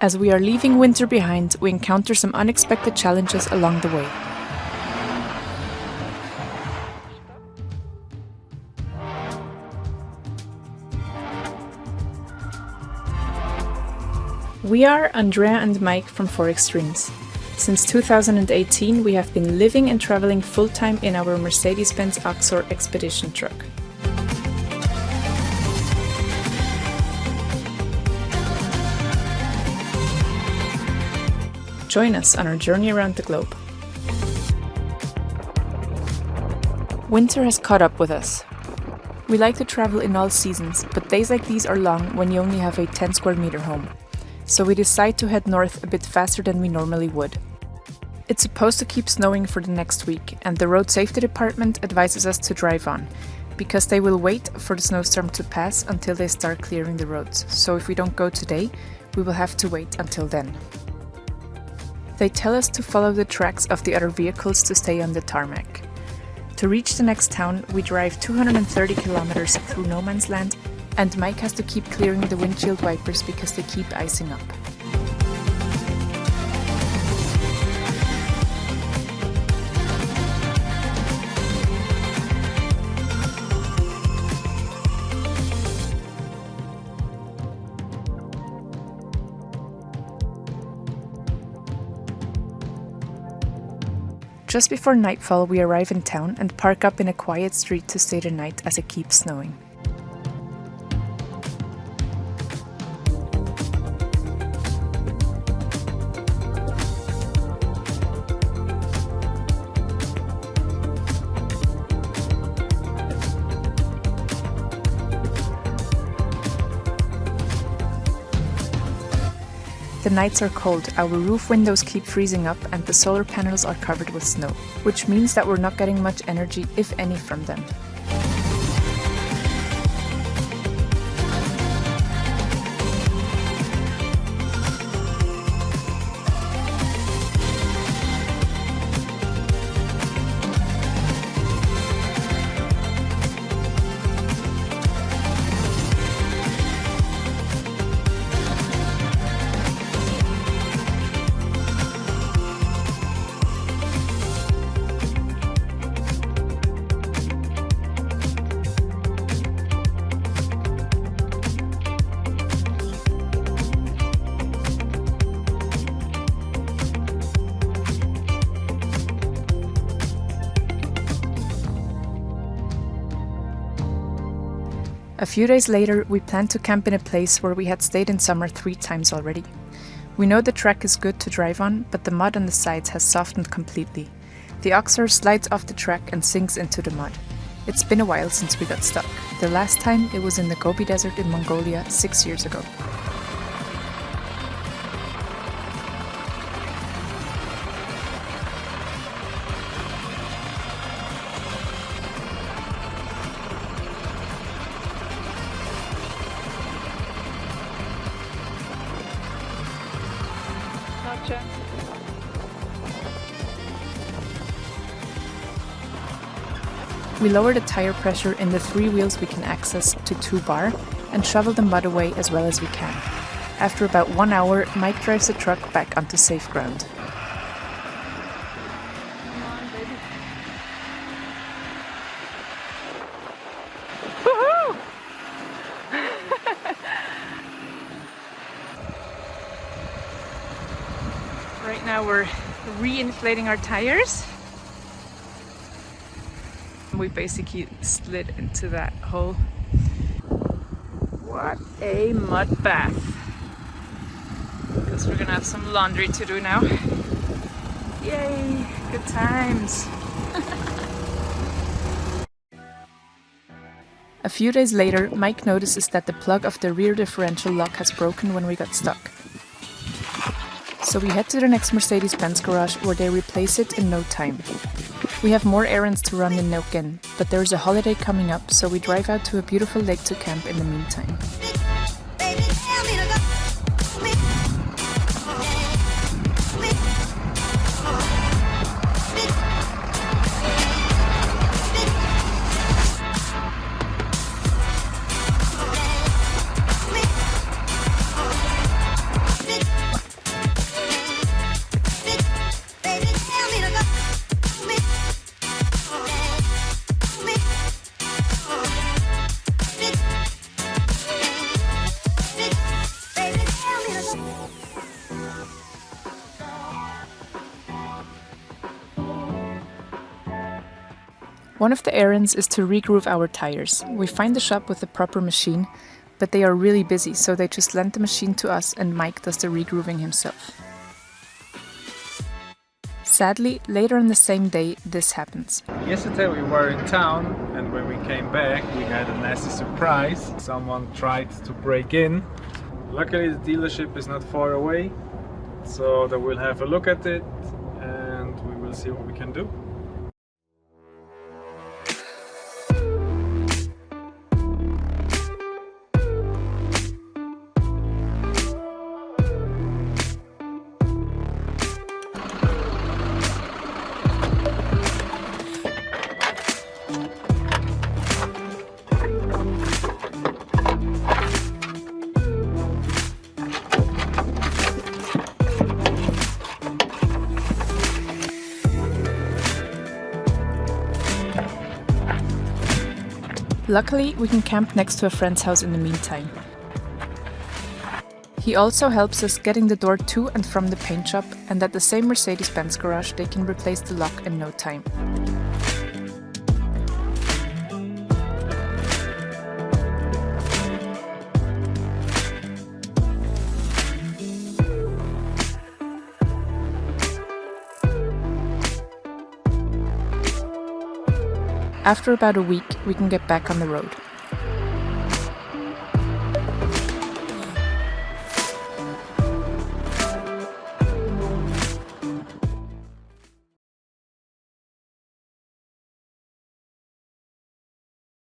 As we are leaving winter behind, we encounter some unexpected challenges along the way. We are Andrea and Mike from Xtremes. Since 2018, we have been living and traveling full-time in our Mercedes-Benz Trucks expedition truck. Join us on our journey around the globe. Winter has caught up with us. We like to travel in all seasons, but days like these are long when you only have a 10 square meter home. So we decide to head north a bit faster than we normally would. It's supposed to keep snowing for the next week, and the road safety department advises us to drive on, because they will wait for the snowstorm to pass until they start clearing the roads. So if we don't go today, we will have to wait until then. They tell us to follow the tracks of the other vehicles to stay on the tarmac. To reach the next town, we drive 230 kilometers through no man's land, and Mike has to keep clearing the windshield wipers because they keep icing up. Just before nightfall, we arrive in town and park up in a quiet street to stay the night as it keeps snowing. The nights are cold, our roof windows keep freezing up and the solar panels are covered with snow, which means that we're not getting much energy, if any, from them. A few days later, we planned to camp in a place where we had stayed in summer 3 times already. We know the track is good to drive on, but the mud on the sides has softened completely. The oxer slides off the track and sinks into the mud. It's been a while since we got stuck. The last time it was in the Gobi Desert in Mongolia 6 years ago. We lower the tire pressure in the 3 wheels we can access to 2 bar and shovel the mud away as well as we can. After about 1 hour, Mike drives the truck back onto safe ground. Woohoo! Right now we're re-inflating our tires. We basically slid into that hole. What a mud bath. Because we're gonna have some laundry to do now. Yay, good times. A few days later, Mike notices that the plug of the rear differential lock has broken when we got stuck. So we head to the next Mercedes-Benz garage where they replace it in no time. We have more errands to run in Neuquén, but there is a holiday coming up, so we drive out to a beautiful lake to camp in the meantime. One of the errands is to regroove our tires. We find a shop with the proper machine, but they are really busy, so they just lend the machine to us and Mike does the regrooving himself. Sadly, later on the same day, this happens. Yesterday we were in town, and when we came back we had a nasty surprise. Someone tried to break in. Luckily the dealership is not far away, so they will have a look at it and we will see what we can do. Luckily, we can camp next to a friend's house in the meantime. He also helps us getting the door to and from the paint shop, and at the same Mercedes-Benz garage they can replace the lock in no time. After about a week, we can get back on the road.